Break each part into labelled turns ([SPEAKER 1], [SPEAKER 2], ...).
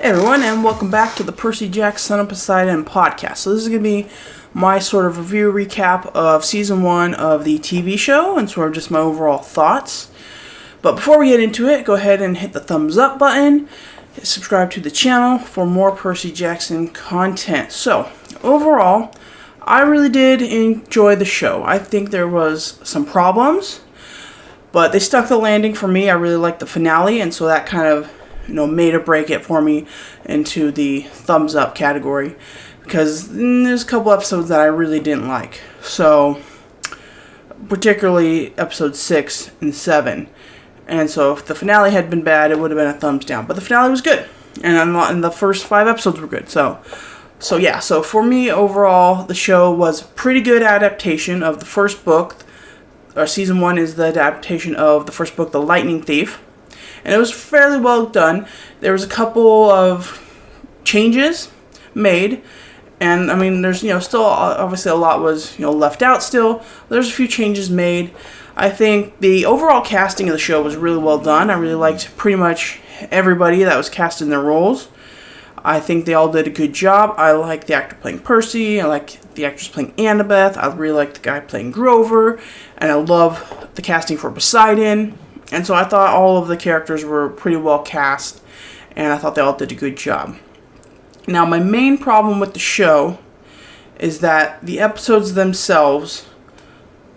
[SPEAKER 1] Hey everyone, and welcome back to the Percy Jackson Son of Poseidon podcast. So this is going to be my sort of review recap of Season 1 of the TV show, and sort of just my overall thoughts. But before we get into it, go ahead and hit the thumbs up button, subscribe to the channel for more Percy Jackson content. So, overall, I really did enjoy the show. I think there was some problems, but they stuck the landing for me. I really liked the finale, and so that kind of made or break it for me into the thumbs up category, because there's a couple episodes that I really didn't like. So, particularly episode 6 and 7. And so if the finale had been bad, it would have been a thumbs down. But the finale was good, and the first 5 episodes were good. So for me, overall, the show was a pretty good adaptation of the first book. Season 1 is the adaptation of the first book, The Lightning Thief. And it was fairly well done. There was a couple of changes made. And, there's, still, obviously a lot was, left out still. There's a few changes made. I think the overall casting of the show was really well done. I really liked pretty much everybody that was cast in their roles. I think they all did a good job. I like the actor playing Percy. I like the actress playing Annabeth. I really like the guy playing Grover. And I love the casting for Poseidon. And so I thought all of the characters were pretty well cast, and I thought they all did a good job. Now, my main problem with the show is that the episodes themselves,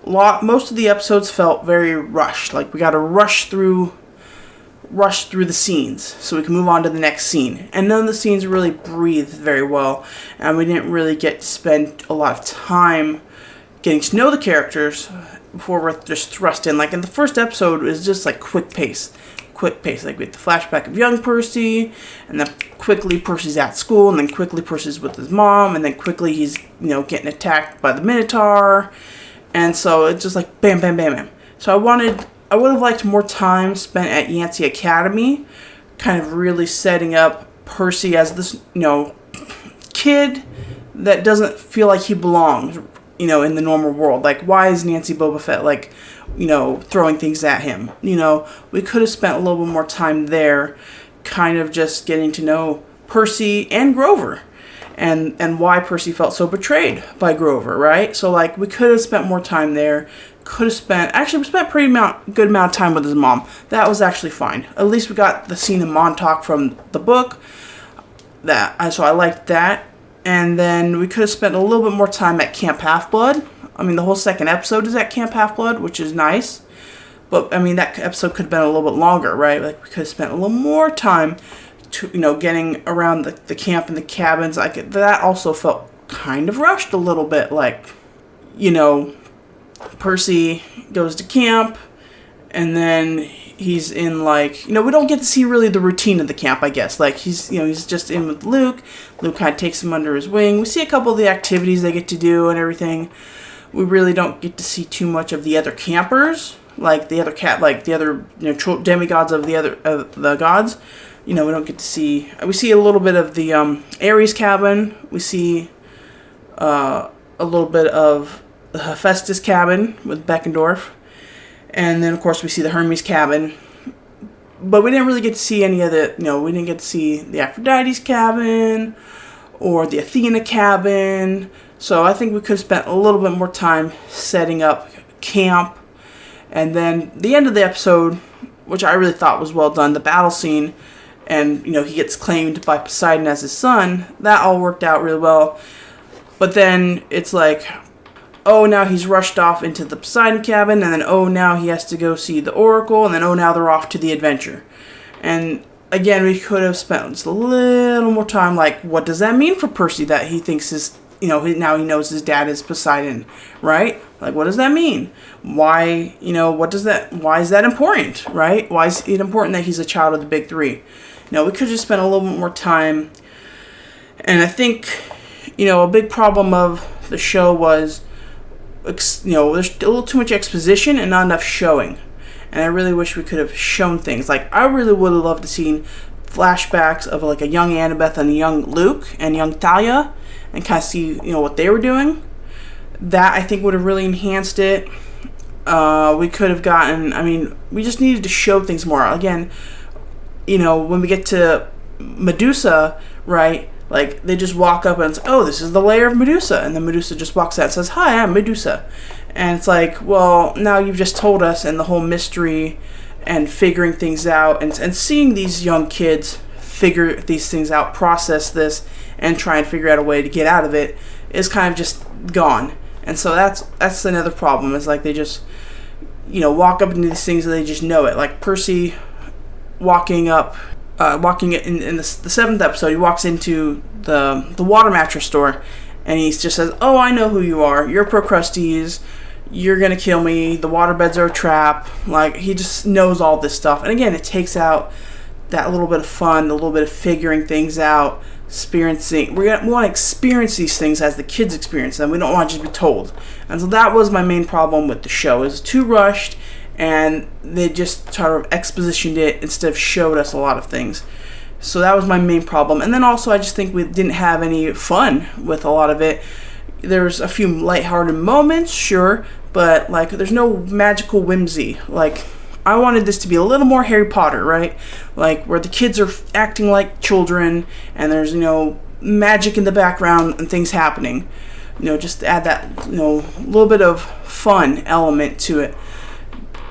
[SPEAKER 1] most of the episodes felt very rushed. Like, we got to rush through the scenes so we can move on to the next scene. And none of the scenes really breathed very well, and we didn't really get to spend a lot of time getting to know the characters before we're just thrust in. Like in the first episode, it was just like quick pace. Like we had the flashback of young Percy, and then quickly Percy's at school, and then quickly Percy's with his mom, and then quickly he's, getting attacked by the Minotaur. And so it's just like bam, bam, bam, bam. So I would have liked more time spent at Yancey Academy, kind of really setting up Percy as this, kid that doesn't feel like he belongs, in the normal world. Like, why is Nancy Boba Fett, throwing things at him? We could have spent a little bit more time there, kind of just getting to know Percy and Grover, and why Percy felt so betrayed by Grover, right? So, we could have spent more time there. We spent good amount of time with his mom. That was actually fine. At least we got the scene in Montauk from the book. So I liked that. And then we could have spent a little bit more time at Camp Half-Blood. The whole second episode is at Camp Half-Blood, which is nice. But, that episode could have been a little bit longer, right? We could have spent a little more time to, getting around the camp and the cabins. That also felt kind of rushed a little bit. Percy goes to camp, and then he's in, we don't get to see really the routine of the camp, I guess. He's just in with Luke. Luke kind of takes him under his wing. We see a couple of the activities they get to do and everything. We really don't get to see too much of the other campers, the other demigods of the gods. We don't get to see. We see a little bit of the Ares cabin. We see a little bit of the Hephaestus cabin with Beckendorf. And then, of course, we see the Hermes cabin. But we didn't really get to see any of the, we didn't get to see the Aphrodite's cabin or the Athena cabin. So I think we could have spent a little bit more time setting up camp. And then the end of the episode, which I really thought was well done, the battle scene, and, he gets claimed by Poseidon as his son, that all worked out really well. But then it's now he's rushed off into the Poseidon cabin, and then, now he has to go see the Oracle, and then, now they're off to the adventure. And, again, we could have spent just a little more time, what does that mean for Percy that he thinks now he knows his dad is Poseidon, right? What does that mean? Why, why is that important, right? Why is it important that he's a child of the big three? We could have just spent a little bit more time, and I think, a big problem of the show was, there's a little too much exposition and not enough showing. And I really wish we could have shown things. I really would have loved to see flashbacks of a young Annabeth and a young Luke and young Thalia, and kind of see what they were doing. That I think would have really enhanced it. We could have gotten. We just needed to show things more. Again, when we get to Medusa, right? Like, they just walk up and it's, oh, this is the lair of Medusa. And then Medusa just walks out and says, hi, I'm Medusa. And it's like, well, now you've just told us, and the whole mystery and figuring things out and seeing these young kids figure these things out, process this, and try and figure out a way to get out of it is kind of just gone. And so that's another problem. Is like they just, walk up into these things and they just know it. Like Percy walking in the seventh episode, he walks into the water mattress store, and he just says, oh, I know who you are. You're Procrustes. You're going to kill me. The waterbeds are a trap. Like, he just knows all this stuff. And again, it takes out that little bit of fun, a little bit of figuring things out, experiencing. We want to experience these things as the kids experience them. We don't want to just be told. And so that was my main problem with the show. It was too rushed, and they just sort of expositioned it instead of showed us a lot of things. So that was my main problem. And then also, I just think we didn't have any fun with a lot of it. There's a few lighthearted moments, sure, but like there's no magical whimsy. Like, I wanted this to be a little more Harry Potter, right? Like, where the kids are acting like children, and there's, magic in the background and things happening. Just to add that, little bit of fun element to it.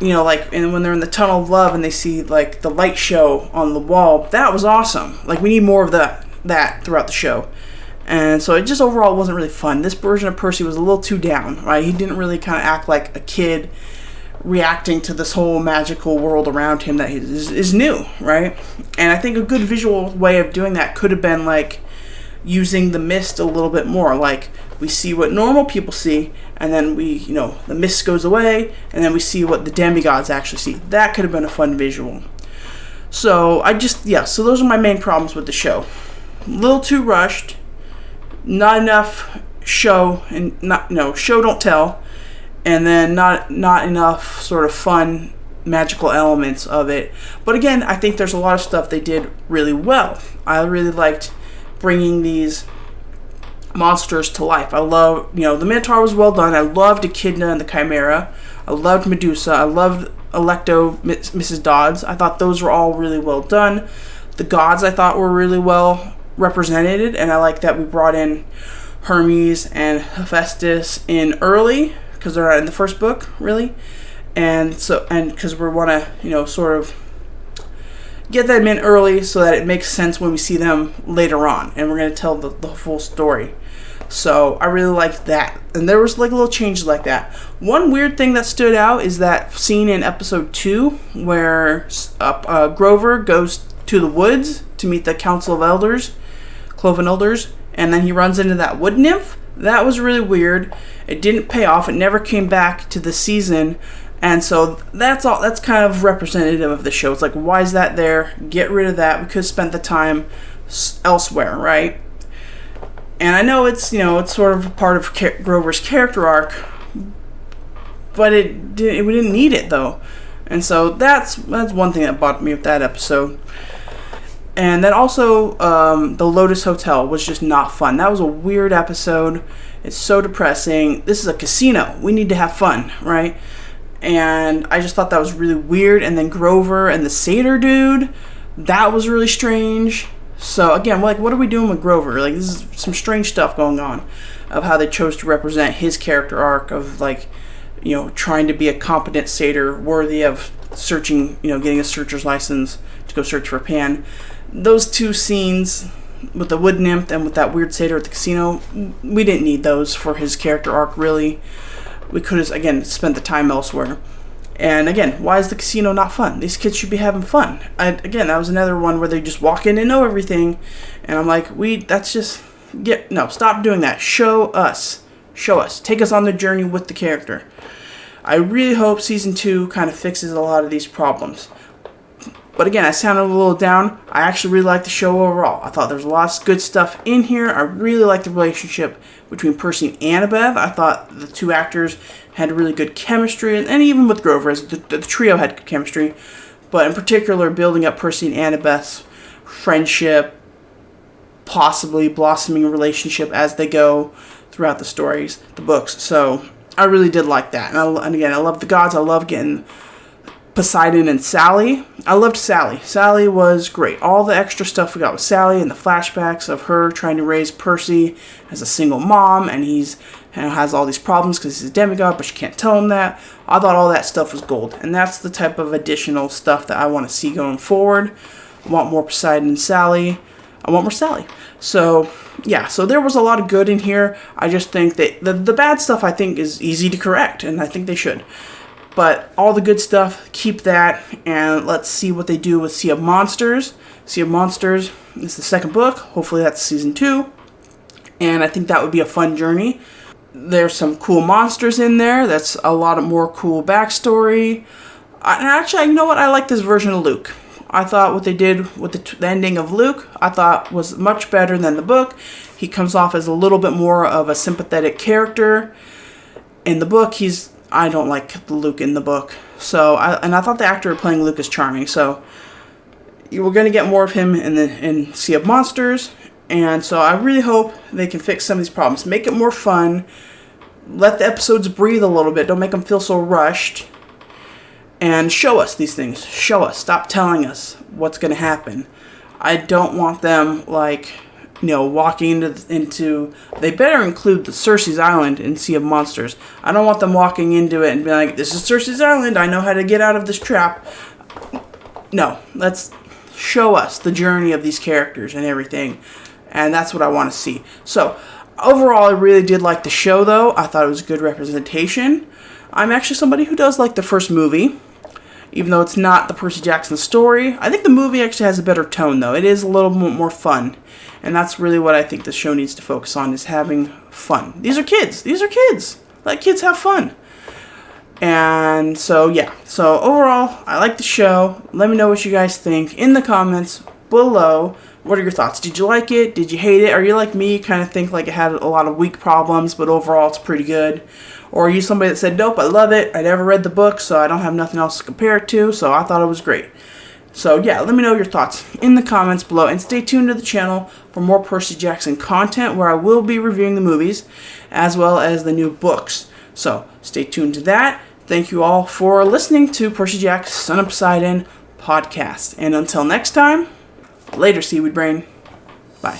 [SPEAKER 1] Like, and when they're in the Tunnel of Love and they see, like, the light show on the wall, that was awesome. Like, we need more of that throughout the show. And so it just overall wasn't really fun. This version of Percy was a little too down, right? He didn't really kind of act like a kid reacting to this whole magical world around him that is new, right? And I think a good visual way of doing that could have been, like, using the mist a little bit more. Like, we see what normal people see, and then the mist goes away, and then we see what the demigods actually see. That could have been a fun visual. So, so those are my main problems with the show. A little too rushed, not enough show, and show don't tell, and then not enough sort of fun, magical elements of it. But again, I think there's a lot of stuff they did really well. I really liked bringing these monsters to life. I love, the Minotaur was well done. I loved Echidna and the Chimera. I loved Medusa. I loved Alecto, Mrs. Dodds. I thought those were all really well done. The gods I thought were really well represented, and I like that we brought in Hermes and Hephaestus in early, because they're not in the first book, really. And because we want to, sort of get them in early so that it makes sense when we see them later on, and we're going to tell the full story. So I really liked that, and there was like little changes like that. One weird thing that stood out is that scene in episode 2 where Grover goes to the woods to meet the Council of Elders, Cloven Elders, and then he runs into that wood nymph. That was really weird. It didn't pay off. It never came back to the season. And so that's kind of representative of the show. It's like, why is that there? Get rid of that. We could have spent the time elsewhere, right? And I know it's sort of a part of Grover's character arc, but we didn't need it though. And so that's one thing that bothered me with that episode. And then also, the Lotus Hotel was just not fun. That was a weird episode. It's so depressing. This is a casino. We need to have fun, right? And I just thought that was really weird. And then Grover and the satyr dude, that was really strange. So again, like, what are we doing with Grover? Like, this is some strange stuff going on of how they chose to represent his character arc of, like, trying to be a competent satyr worthy of searching, getting a searcher's license to go search for Pan. Those two scenes with the wood nymph and with that weird satyr at the casino, we didn't need those for his character arc, really. We could have, again, spent the time elsewhere. And again, why is the casino not fun? These kids should be having fun. That was another one where they just walk in and know everything. And I'm like, stop doing that. Show us. Take us on the journey with the character. I really hope season 2 kind of fixes a lot of these problems. But again, I sounded a little down. I actually really liked the show overall. I thought there was lots of good stuff in here. I really liked the relationship between Percy and Annabeth. I thought the two actors had really good chemistry, and even with Grover, as the trio had good chemistry. But in particular, building up Percy and Annabeth's friendship, possibly blossoming relationship as they go throughout the books. So I really did like that. And again, I love the gods. I love getting Poseidon and Sally. I loved Sally. Sally was great. All the extra stuff we got with Sally and the flashbacks of her trying to raise Percy as a single mom, and he's has all these problems because he's a demigod, but she can't tell him that. I thought all that stuff was gold, and that's the type of additional stuff that I want to see going forward. I want more Poseidon and Sally. I want more Sally. So, yeah, so there was a lot of good in here. I just think that the bad stuff, I think, is easy to correct, and I think they should. But all the good stuff, keep that, and let's see what they do with Sea of Monsters. Sea of Monsters is the second book. Hopefully that's season 2. And I think that would be a fun journey. There's some cool monsters in there. That's a lot of more cool backstory. Actually, you know what? I like this version of Luke. I thought what they did with the ending of Luke, I thought was much better than the book. He comes off as a little bit more of a sympathetic character. In the book, I don't like Luke in the book. I thought the actor playing Luke is charming. So we're going to get more of him in Sea of Monsters. And so I really hope they can fix some of these problems. Make it more fun. Let the episodes breathe a little bit. Don't make them feel so rushed. And show us these things. Show us. Stop telling us what's going to happen. I don't want them, walking into... They better include the Cersei's Island in Sea of Monsters. I don't want them walking into it and being like, this is Cersei's Island. I know how to get out of this trap. No. Let's show us the journey of these characters and everything. And that's what I want to see. So, overall, I really did like the show, though. I thought it was a good representation. I'm actually somebody who does like the first movie, even though it's not the Percy Jackson story. I think the movie actually has a better tone, though. It is a little more fun. And that's really what I think the show needs to focus on, is having fun. These are kids. Let kids have fun. And so, yeah. So, overall, I like the show. Let me know what you guys think in the comments below. What are your thoughts? Did you like it? Did you hate it? Are you like me, kind of think like it had a lot of weak problems, but overall it's pretty good? Or are you somebody that said, nope, I love it. I never read the book, so I don't have nothing else to compare it to, so I thought it was great. So yeah, let me know your thoughts in the comments below, and stay tuned to the channel for more Percy Jackson content, where I will be reviewing the movies as well as the new books. So stay tuned to that. Thank you all for listening to Percy Jackson Son of Poseidon podcast. And until next time, later, Seaweed Brain. Bye.